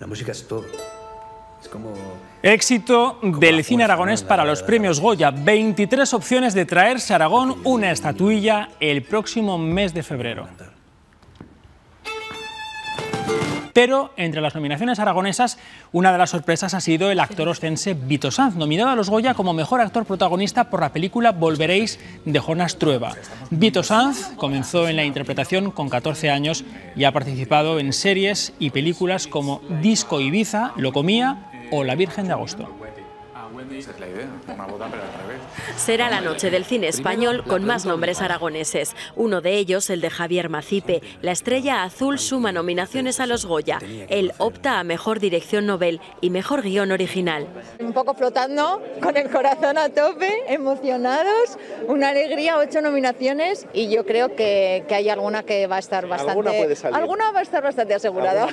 La música es todo. Es como... Éxito del cine aragonés para los premios Goya. 23 opciones de traerse a Aragón una estatuilla el próximo mes de febrero. Pero entre las nominaciones aragonesas, una de las sorpresas ha sido el actor ostense Vito Sanz, nominado a los Goya como mejor actor protagonista por la película Volveréis de Jonas Trueba. Vito Sanz comenzó en la interpretación con 14 años y ha participado en series y películas como Disco Ibiza, Lo Comía o La Virgen de Agosto. Esa es la idea, una boda pero al revés. Será la noche del cine español con más nombres aragoneses. Uno de ellos, el de Javier Macipe. La Estrella Azul suma nominaciones a los Goya. Él opta a Mejor Dirección Nobel y Mejor Guión Original. Un poco flotando, con el corazón a tope, emocionados, una alegría, 8 nominaciones y yo creo que hay alguna que va a estar alguna va a estar bastante asegurada.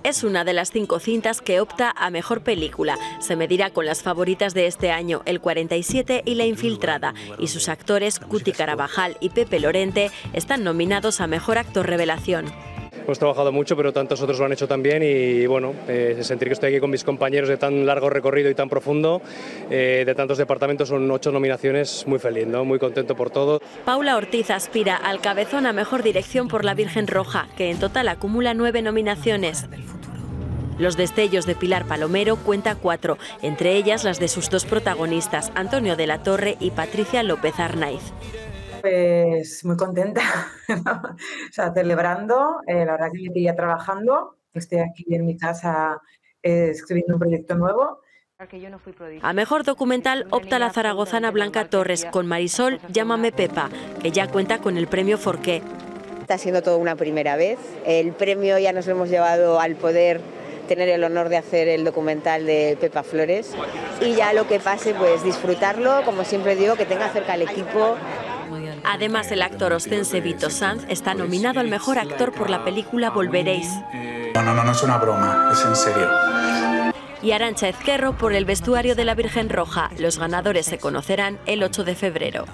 Es una de las 5 cintas que opta a Mejor Película. Se medirá con las favoritas de este año, El 47 y La Infiltrada, y sus actores Cuti Carabajal y Pepe Lorente están nominados a Mejor Actor Revelación. Hemos trabajado mucho, pero tantos otros lo han hecho también y bueno, sentir que estoy aquí con mis compañeros de tan largo recorrido y tan profundo, de tantos departamentos, son 8 nominaciones, muy feliz, ¿no? Muy contento por todo. Paula Ortiz aspira al Cabezón a Mejor Dirección por La Virgen Roja, que en total acumula 9 nominaciones. Los destellos de Pilar Palomero cuenta 4, entre ellas las de sus 2 protagonistas, Antonio de la Torre y Patricia López Arnaiz. Pues muy contenta, o sea, celebrando, la verdad que me pilla trabajando, estoy aquí en mi casa escribiendo un proyecto nuevo. A Mejor Documental opta la zaragozana Blanca Torres con Marisol, Llámame Pepa, que ya cuenta con el premio Forqué. Está siendo todo una primera vez, el premio ya nos lo hemos llevado al poder tener el honor de hacer el documental de Pepa Flores y ya lo que pase pues disfrutarlo, como siempre digo, que tenga cerca al equipo. Además, el actor ostense Vito Sanz está nominado al Mejor Actor por la película Volveréis. No es una broma, es en serio. Y Arantxa Ezquerro por el vestuario de La Virgen Roja. Los ganadores se conocerán el 8 de febrero.